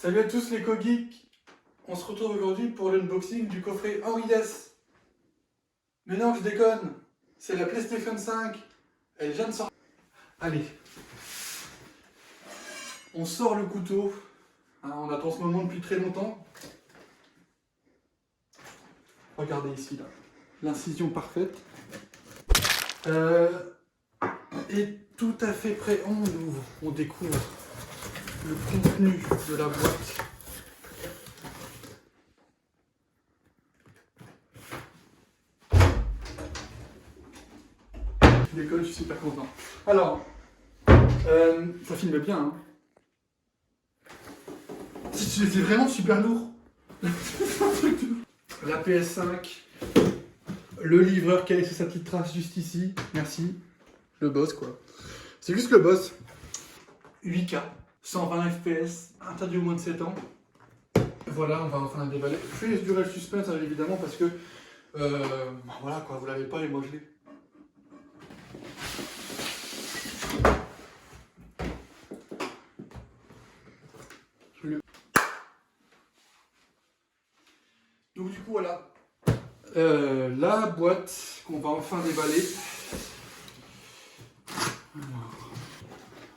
Salut à tous les co-geeks. On se retrouve aujourd'hui pour l'unboxing du coffret Henri Dess. Mais non, je déconne. C'est la PlayStation 5. Elle vient de sortir. Allez. On sort le couteau. Hein, on attend ce moment depuis très longtemps. Regardez ici, là. L'incision parfaite. Et tout à fait prêt. On ouvre. On découvre le contenu de la boîte. Je déconne, je suis super content. Alors, ça filme bien, hein. C'est vraiment super lourd. La PS5, le livreur qui a laissé sa petite trace juste ici. Merci. Le boss, quoi. C'est juste le boss. 8K, 120 FPS, interdit au moins de 7 ans. Voilà, on va enfin déballer. Je fais durer le suspense, hein, évidemment, parce que voilà, quoi, vous l'avez pas et moi je l'ai. Donc du coup voilà, la boîte qu'on va enfin déballer.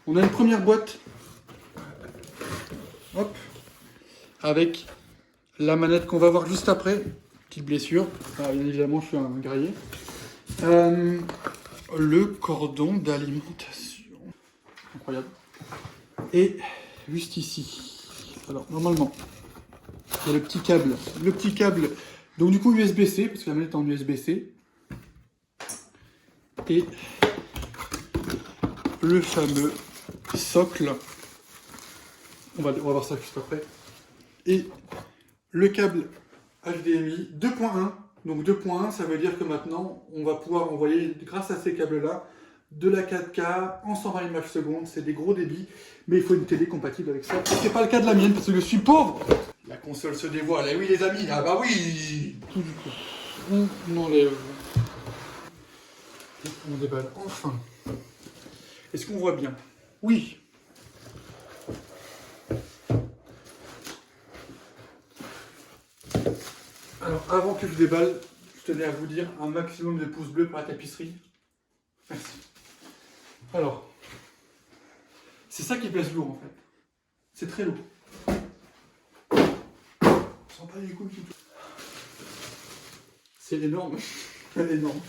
On a une première boîte, hop, avec la manette qu'on va voir juste après. Petite blessure, bien évidemment je suis un guerrier. Le cordon d'alimentation, incroyable. Et juste ici, alors normalement, il y a le petit câble, donc du coup USB-C, parce que la manette est en USB-C. Et le fameux socle, on va voir ça juste après. Et le câble HDMI 2.1, donc 2.1, ça veut dire que maintenant, on va pouvoir envoyer, grâce à ces câbles-là, de la 4K en 120 images secondes, c'est des gros débits, mais il faut une télé compatible avec ça. C'est pas le cas de la mienne, parce que je suis pauvre. La console se dévoile, et oui les amis, ah bah oui. Tout du coup, on enlève. Et on déballe enfin. Est-ce qu'on voit bien? Oui. Alors avant que je déballe, je tenais à vous dire un maximum de pouces bleus pour la tapisserie. Merci. Alors, c'est ça qui pèse lourd en fait. C'est très lourd. On sent pas les couilles du tout. C'est énorme. Elle est énorme.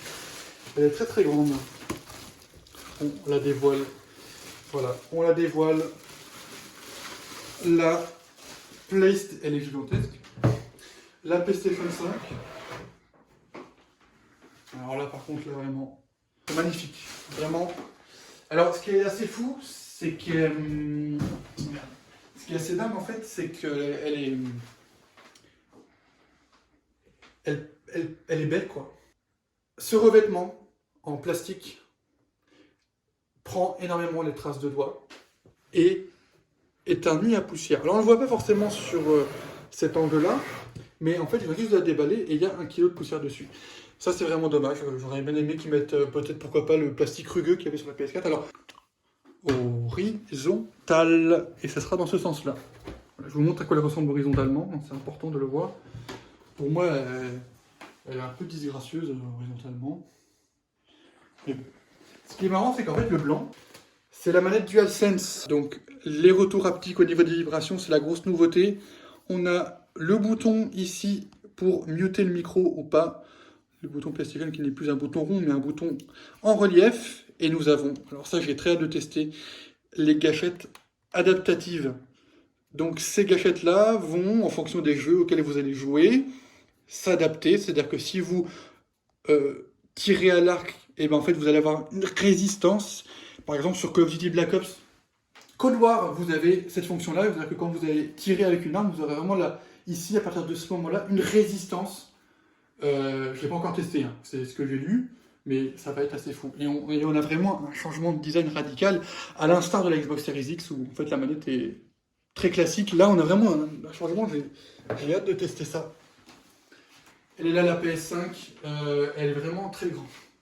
Elle est très très grande. On la dévoile. Voilà, on la dévoile. La PlayStation, elle est gigantesque. La PlayStation 5. Alors là par contre, là vraiment, c'est magnifique. Vraiment. Alors ce qui est assez fou, c'est que... ce qui est assez dingue en fait, c'est qu'elle est belle quoi. Ce revêtement en plastique prend énormément les traces de doigts et est un nid à poussière. Alors on ne le voit pas forcément sur cet angle-là, mais en fait il va juste la déballer et il y a 1 kg de poussière dessus. Ça c'est vraiment dommage, j'aurais bien aimé qu'ils mettent peut-être pourquoi pas le plastique rugueux qu'il y avait sur la PS4. Alors, horizontal, et ça sera dans ce sens-là. Voilà, je vous montre à quoi elle ressemble horizontalement, c'est important de le voir. Pour moi, elle est un peu disgracieuse horizontalement. Mais bon. Ce qui est marrant, c'est qu'en fait, le blanc, c'est la manette DualSense. Donc, les retours haptiques au niveau des vibrations, c'est la grosse nouveauté. On a le bouton ici pour muter le micro ou pas. Le bouton PlayStation qui n'est plus un bouton rond, mais un bouton en relief. Et nous avons, alors ça, j'ai très hâte de tester, les gâchettes adaptatives. Donc, ces gâchettes-là vont, en fonction des jeux auxquels vous allez jouer, s'adapter. C'est-à-dire que si vous tirez à l'arc, et ben en fait vous allez avoir une résistance. Par exemple sur Call of Duty Black Ops Cold War, vous avez cette fonction-là, c'est-à-dire que quand vous allez tirer avec une arme, vous aurez vraiment là, ici à partir de ce moment-là, une résistance. Je ne l'ai pas encore testé, hein. C'est ce que j'ai lu, mais ça va être assez fou. Et on a vraiment un changement de design radical, à l'instar de la Xbox Series X, où en fait la manette est très classique. Là on a vraiment un changement, j'ai hâte de tester ça. Elle est là la PS5, elle est vraiment très grande.